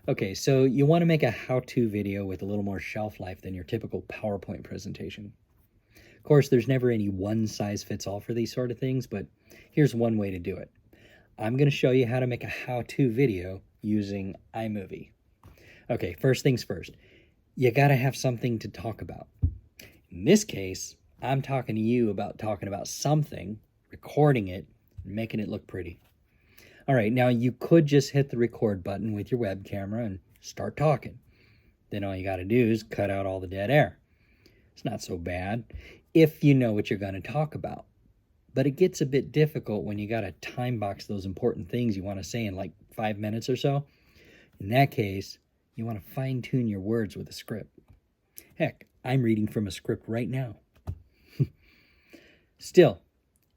Okay, so you want to make a how-to video with a little more shelf life than your typical PowerPoint presentation. Of course, there's never any one size fits all for these sort of things, but here's one way to do it. I'm going to show you how to make a how-to video using iMovie. Okay, first things first. You got to have something to talk about. In this case, I'm talking to you about talking about something, recording it, and making it look pretty. All right, now you could just hit the record button with your web camera and start talking. Then all you got to do is cut out all the dead air. It's not so bad if you know what you're going to talk about. But it gets a bit difficult when you got to time box those important things you want to say in like 5 minutes or so. In that case, you want to fine tune your words with a script. Heck, I'm reading from a script right now. Still,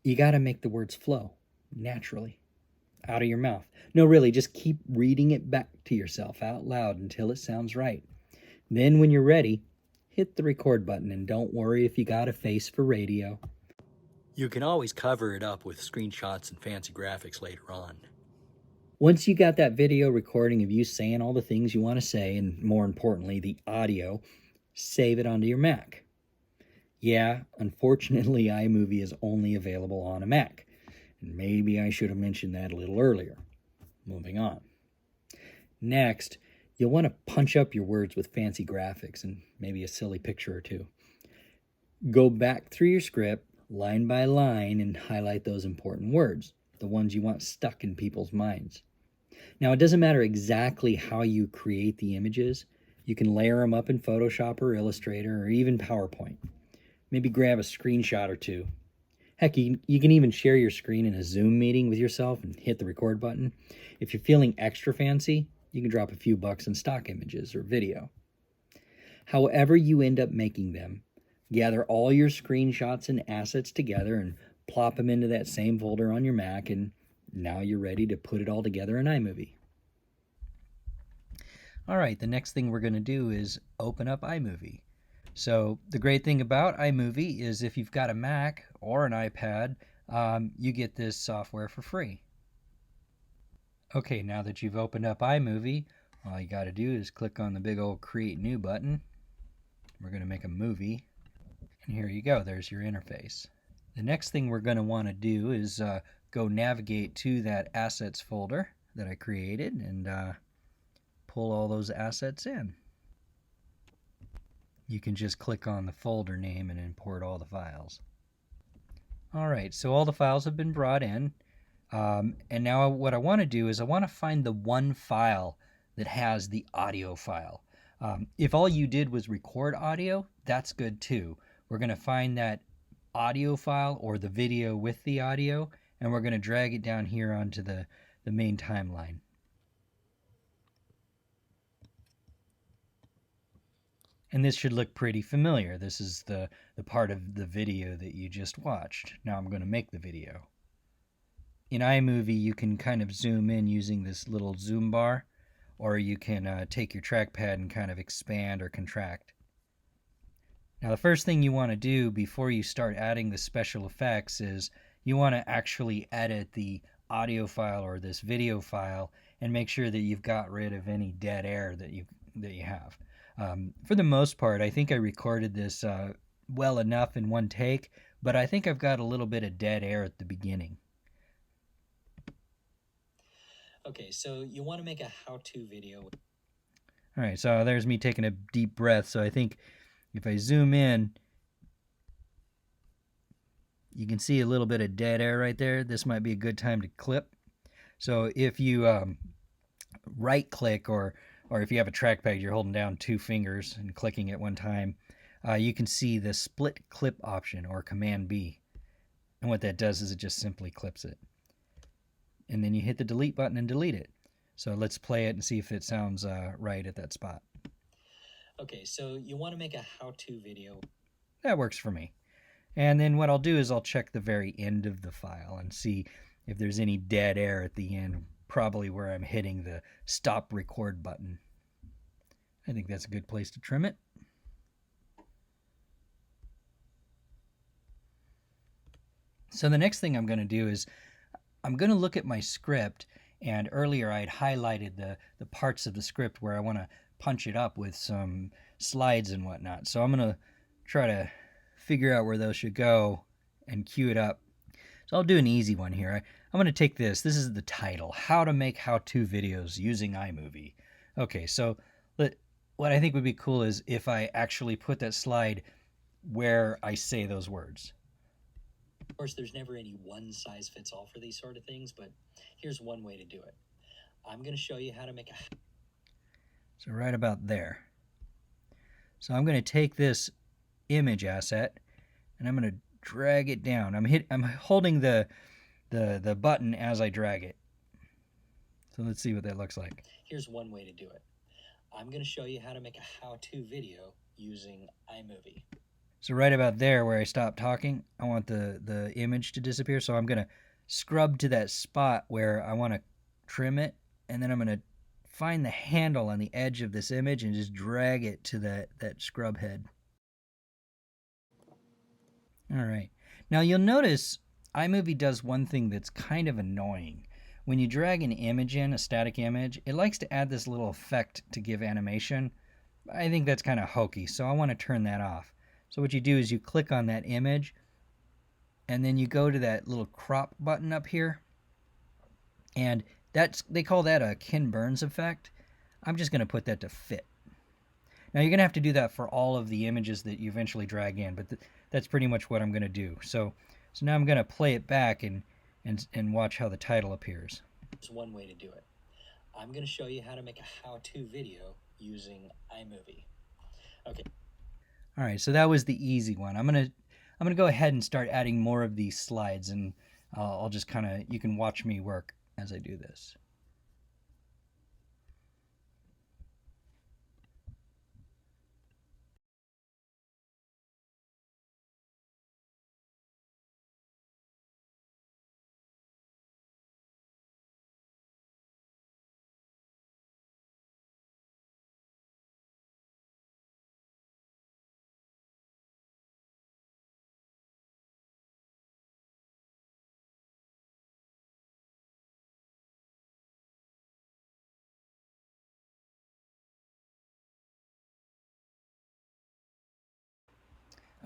you got to make the words flow naturally out of your mouth. No, really, just keep reading it back to yourself out loud until it sounds right. Then when you're ready, hit the record button and don't worry if you got a face for radio. You can always cover it up with screenshots and fancy graphics later on. Once you got that video recording of you saying all the things you want to say, and more importantly, the audio, save it onto your Mac. Yeah, unfortunately, iMovie is only available on a Mac. And maybe I should have mentioned that a little earlier. Moving on. Next, you'll want to punch up your words with fancy graphics and maybe a silly picture or two. Go back through your script, line by line, and highlight those important words, the ones you want stuck in people's minds. Now, it doesn't matter exactly how you create the images. You can layer them up in Photoshop or Illustrator or even PowerPoint. Maybe grab a screenshot or two. Heck, you can even share your screen in a Zoom meeting with yourself and hit the record button. If you're feeling extra fancy, you can drop a few bucks in stock images or video. However you end up making them, gather all your screenshots and assets together and plop them into that same folder on your Mac, and now you're ready to put it all together in iMovie. All right, the next thing we're going to do is open up iMovie. So the great thing about iMovie is if you've got a Mac or an iPad, you get this software for free. Okay, now that you've opened up iMovie, all you got to do is click on the big old Create New button. We're going to make a movie. And here you go, there's your interface. The next thing we're going to want to do is go navigate to that assets folder that I created and pull all those assets in. You can just click on the folder name and import all the files. All right, so all the files have been brought in. And now what I want to do is I want to find the one file that has the audio file. If all you did was record audio, that's good too. We're going to find that audio file or the video with the audio, and we're going to drag it down here onto the main timeline. And this should look pretty familiar. This is the part of the video that you just watched. Now I'm going to make the video. In iMovie, you can kind of zoom in using this little zoom bar, or you can take your trackpad and kind of expand or contract. Now the first thing you want to do before you start adding the special effects is you want to actually edit the audio file or this video file and make sure that you've got rid of any dead air that you have. For the most part, I think I recorded this well enough in one take, but I think I've got a little bit of dead air at the beginning. Okay, so you want to make a how-to video. All right, so there's me taking a deep breath. So I think if I zoom in, you can see a little bit of dead air right there. This might be a good time to clip. So if you right-click or if you have a trackpad, you're holding down 2 fingers and clicking at one time, you can see the split clip option or Command B. And what that does is it just simply clips it. And then you hit the delete button and delete it. So let's play it and see if it sounds right at that spot. Okay, so you want to make a how-to video. That works for me. And then what I'll do is I'll check the very end of the file and see if there's any dead air at the end, probably where I'm hitting the stop record button. I think that's a good place to trim it. So the next thing I'm going to do is I'm going to look at my script And earlier I had highlighted the parts of the script where I want to punch it up with some slides and whatnot. So I'm going to try to figure out where those should go and cue it up. So I'll do an easy one here. I'm going to take this. This is the title, How to Make How-To Videos Using iMovie. Okay, so what I think would be cool is if I actually put that slide where I say those words. Of course, there's never any one size fits all for these sort of things, but here's one way to do it. I'm going to show you how to make a... So right about there. So I'm going to take this image asset and I'm going to drag it down. I'm holding the button as I drag it. So let's see what that looks like. Here's one way to do it. I'm going to show you how to make a how-to video using iMovie. So right about there where I stopped talking, I want the image to disappear. So I'm going to scrub to that spot where I want to trim it. And then I'm going to find the handle on the edge of this image and just drag it to that scrub head. All right. Now you'll notice iMovie does one thing that's kind of annoying. When you drag an image in, a static image, it likes to add this little effect to give animation. I think that's kind of hokey, so I want to turn that off. So what you do is you click on that image, and then you go to that little crop button up here, and they call that a Ken Burns effect. I'm just going to put that to fit. Now you're going to have to do that for all of the images that you eventually drag in, but that's pretty much what I'm going to do. So now I'm going to play it back and watch how the title appears. There's one way to do it. I'm going to show you how to make a how-to video using iMovie. Okay. All right, so that was the easy one. I'm gonna go ahead and start adding more of these slides, and I'll just you can watch me work as I do this.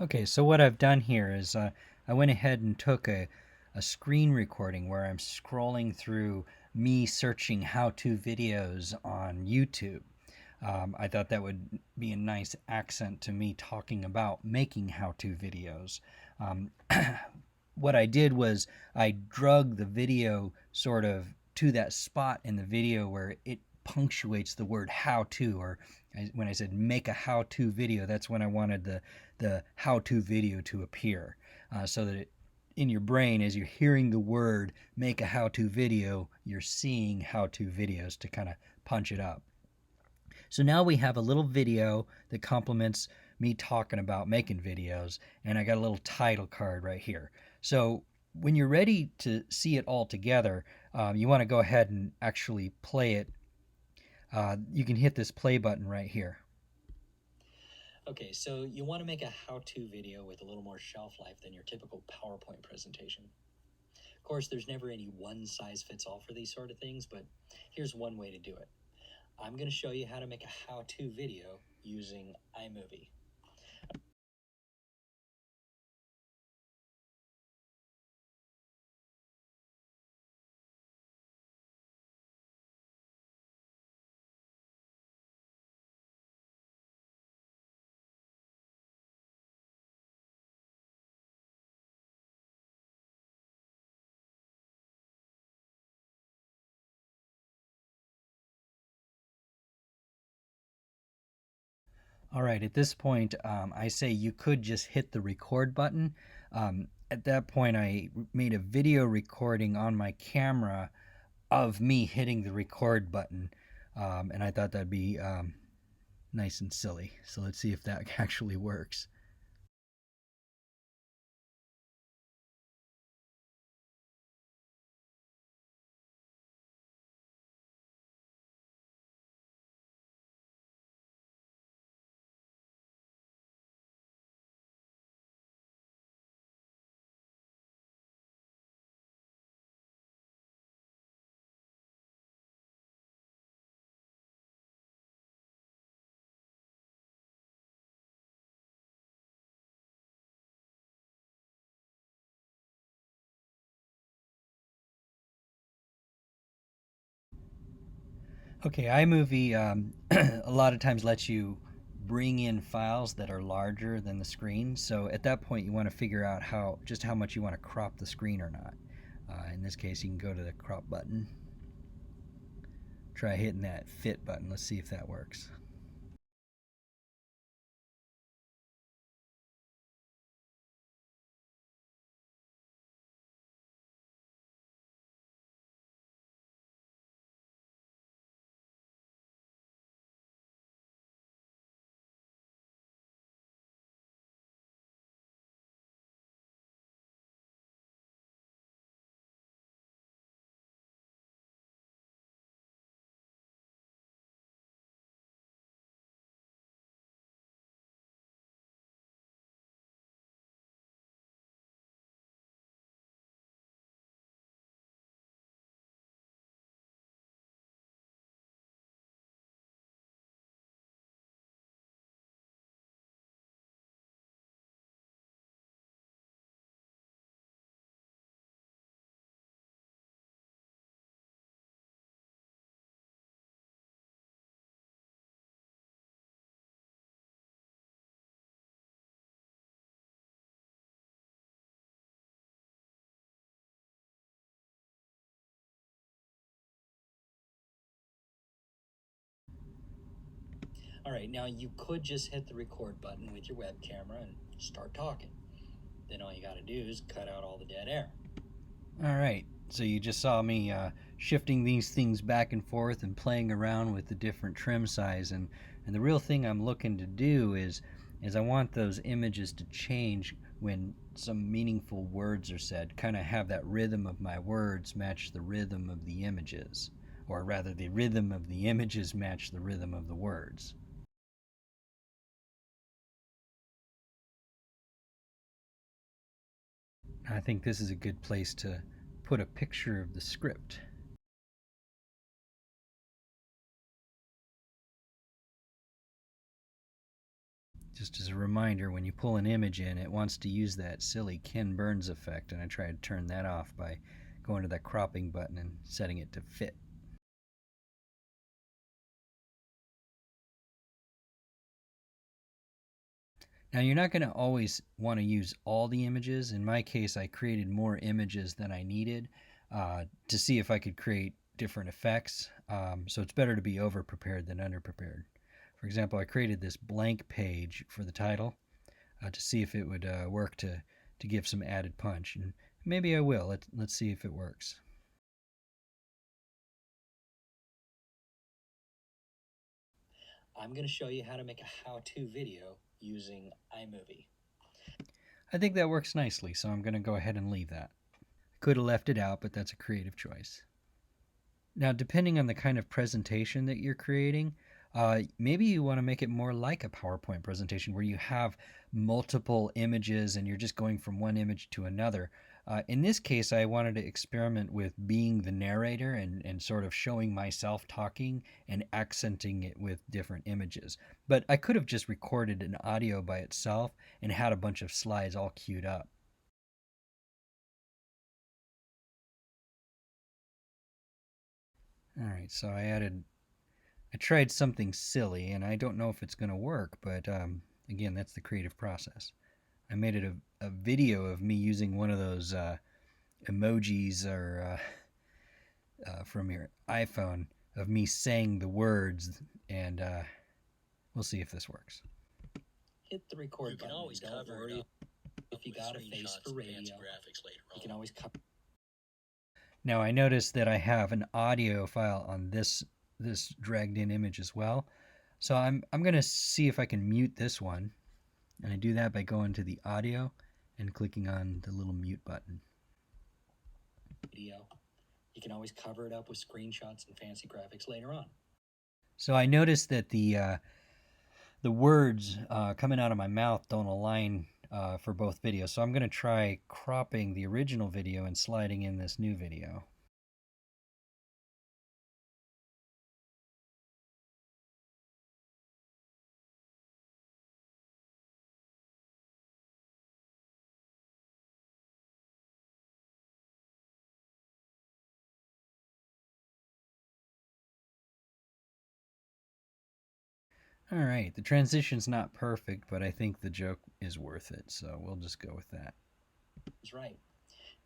Okay, so what I've done here is I went ahead and took a screen recording where I'm scrolling through me searching how-to videos on YouTube. I thought that would be a nice accent to me talking about making how-to videos. What I did was I drug the video sort of to that spot in the video where it punctuates the word how to, or when I said make a how-to video, that's when I wanted the how-to video to appear, so that in your brain, as you're hearing the word make a how-to video, you're seeing how-to videos to kind of punch it up. So now we have a little video that complements me talking about making videos, and I got a little title card right here. So when you're ready to see it all together, you want to go ahead and actually play it. You can hit this play button right here. Okay, so you want to make a how-to video with a little more shelf life than your typical PowerPoint presentation. Of course, there's never any one size fits all for these sort of things, but here's one way to do it. I'm going to show you how to make a how-to video using iMovie. All right, at this point, I say you could just hit the record button. At that point, I made a video recording on my camera of me hitting the record button, and I thought that'd be nice and silly. So let's see if that actually works. Okay, iMovie a lot of times lets you bring in files that are larger than the screen. So at that point, you want to figure out how much you want to crop the screen or not. In this case, you can go to the crop button. Try hitting that fit button. Let's see if that works. All right, now you could just hit the record button with your web camera and start talking. Then all you got to do is cut out all the dead air. All right, so you just saw me shifting these things back and forth and playing around with the different trim size. And the real thing I'm looking to do is I want those images to change when some meaningful words are said, kind of have that rhythm of my words match the rhythm of the images, or rather the rhythm of the images match the rhythm of the words. I think this is a good place to put a picture of the script. Just as a reminder, when you pull an image in, it wants to use that silly Ken Burns effect, and I try to turn that off by going to that cropping button and setting it to fit. Now, you're not going to always want to use all the images. In my case, I created more images than I needed to see if I could create different effects. So it's better to be over prepared than under prepared. For example, I created this blank page for the title to see if it would work to give some added punch. And maybe I will. Let's see if it works. I'm going to show you how to make a how-to video using iMovie. I think that works nicely, so I'm going to go ahead and leave that. Could have left it out, but that's a creative choice. Now, depending on the kind of presentation that you're creating, maybe you want to make it more like a PowerPoint presentation where you have multiple images and you're just going from one image to another. In this case, I wanted to experiment with being the narrator and sort of showing myself talking and accenting it with different images. But I could have just recorded an audio by itself and had a bunch of slides all queued up. All right, so I tried something silly, and I don't know if it's going to work, but again, that's the creative process. I made it a video of me using one of those emojis or from your iPhone of me saying the words, and we'll see if this works. Hit the record button. You can always cover it up if you got a face for radio. You can always cover. Now I notice that I have an audio file on this dragged in image as well. So I'm going to see if I can mute this one. And I do that by going to the audio and clicking on the little mute button. Video. You can always cover it up with screenshots and fancy graphics later on. So I noticed that the words coming out of my mouth don't align for both videos. So I'm going to try cropping the original video and sliding in this new video. All right, the transition's not perfect, but I think the joke is worth it, so we'll just go with that. That's right.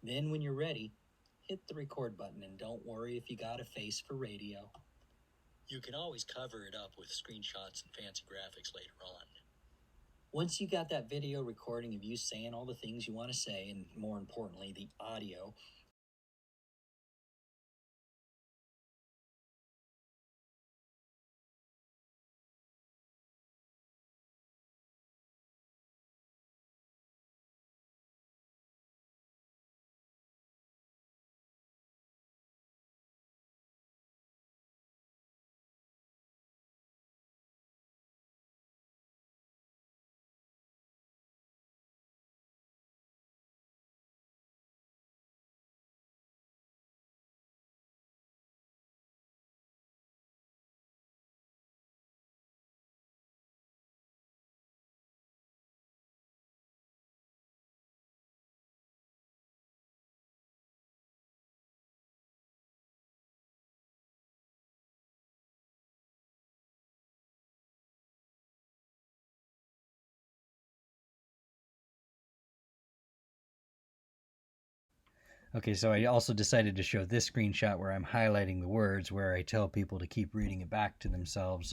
Then when you're ready, hit the record button and don't worry if you got a face for radio. You can always cover it up with screenshots and fancy graphics later on. Once you got that video recording of you saying all the things you want to say, and more importantly, the audio, okay, so I also decided to show this screenshot where I'm highlighting the words, where I tell people to keep reading it back to themselves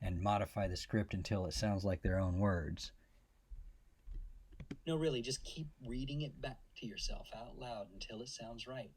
and modify the script until it sounds like their own words. No, really, just keep reading it back to yourself out loud until it sounds right.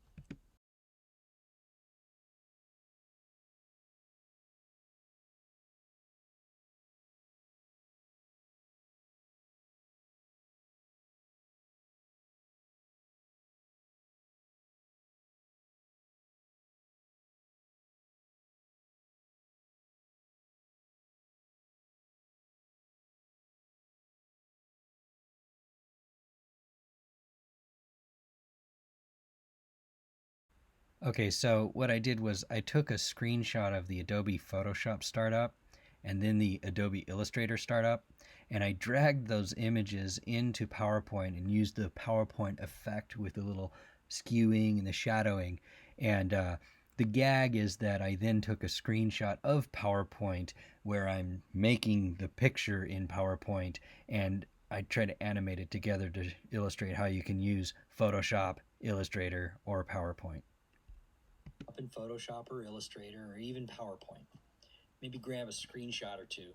Okay, so what I did was I took a screenshot of the Adobe Photoshop startup and then the Adobe Illustrator startup, and I dragged those images into PowerPoint and used the PowerPoint effect with the little skewing and the shadowing. And the gag is that I then took a screenshot of PowerPoint where I'm making the picture in PowerPoint, and I try to animate it together to illustrate how you can use Photoshop, Illustrator, or PowerPoint. Up in Photoshop or Illustrator or even PowerPoint. Maybe grab a screenshot or two.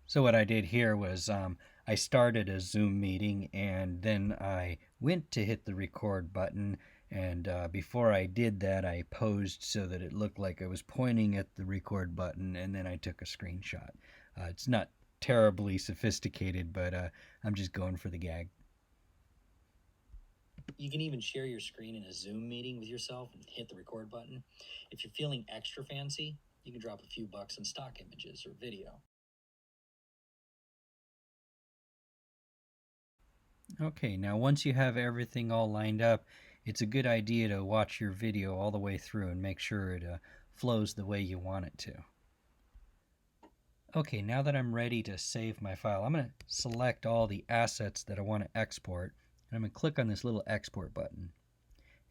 So what I did here was I started a Zoom meeting and then I went to hit the record button, and before I did that I posed so that it looked like I was pointing at the record button, and then I took a screenshot. It's not terribly sophisticated, but I'm just going for the gag. You can even share your screen in a Zoom meeting with yourself and hit the record button. If you're feeling extra fancy, you can drop a few bucks in stock images or video. Okay, now once you have everything all lined up, it's a good idea to watch your video all the way through and make sure it flows the way you want it to. Okay, now that I'm ready to save my file, I'm going to select all the assets that I want to export, and I'm going to click on this little export button.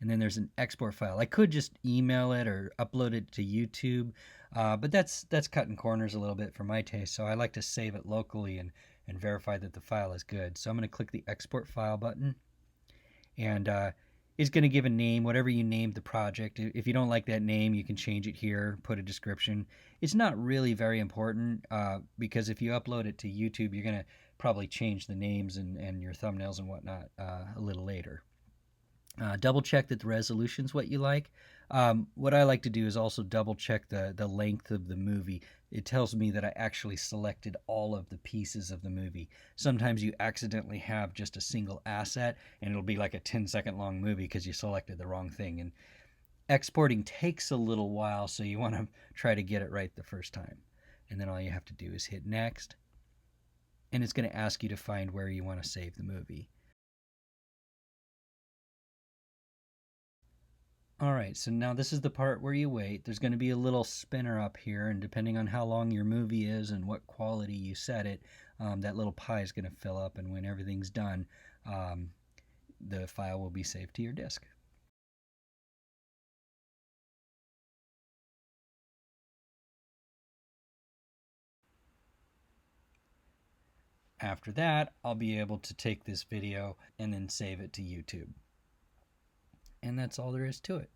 And then there's an export file. I could just email it or upload it to YouTube, but that's cutting corners a little bit for my taste, so I like to save it locally and verify that the file is good. So I'm going to click the export file button, and it's going to give a name, whatever you named the project. If you don't like that name, you can change it here, put a description. It's not really very important because if you upload it to YouTube, you're going to probably change the names and your thumbnails and whatnot a little later. Double check that the resolution's what you like. What I like to do is also double check the length of the movie. It tells me that I actually selected all of the pieces of the movie. Sometimes you accidentally have just a single asset and it'll be like a 10-second long movie because you selected the wrong thing. And exporting takes a little while, so you want to try to get it right the first time. And then all you have to do is hit next, and it's going to ask you to find where you want to save the movie. All right, so now this is the part where you wait. There's going to be a little spinner up here, and depending on how long your movie is and what quality you set it, that little pie is going to fill up, and when everything's done, the file will be saved to your disk. After that, I'll be able to take this video and then save it to YouTube. And that's all there is to it.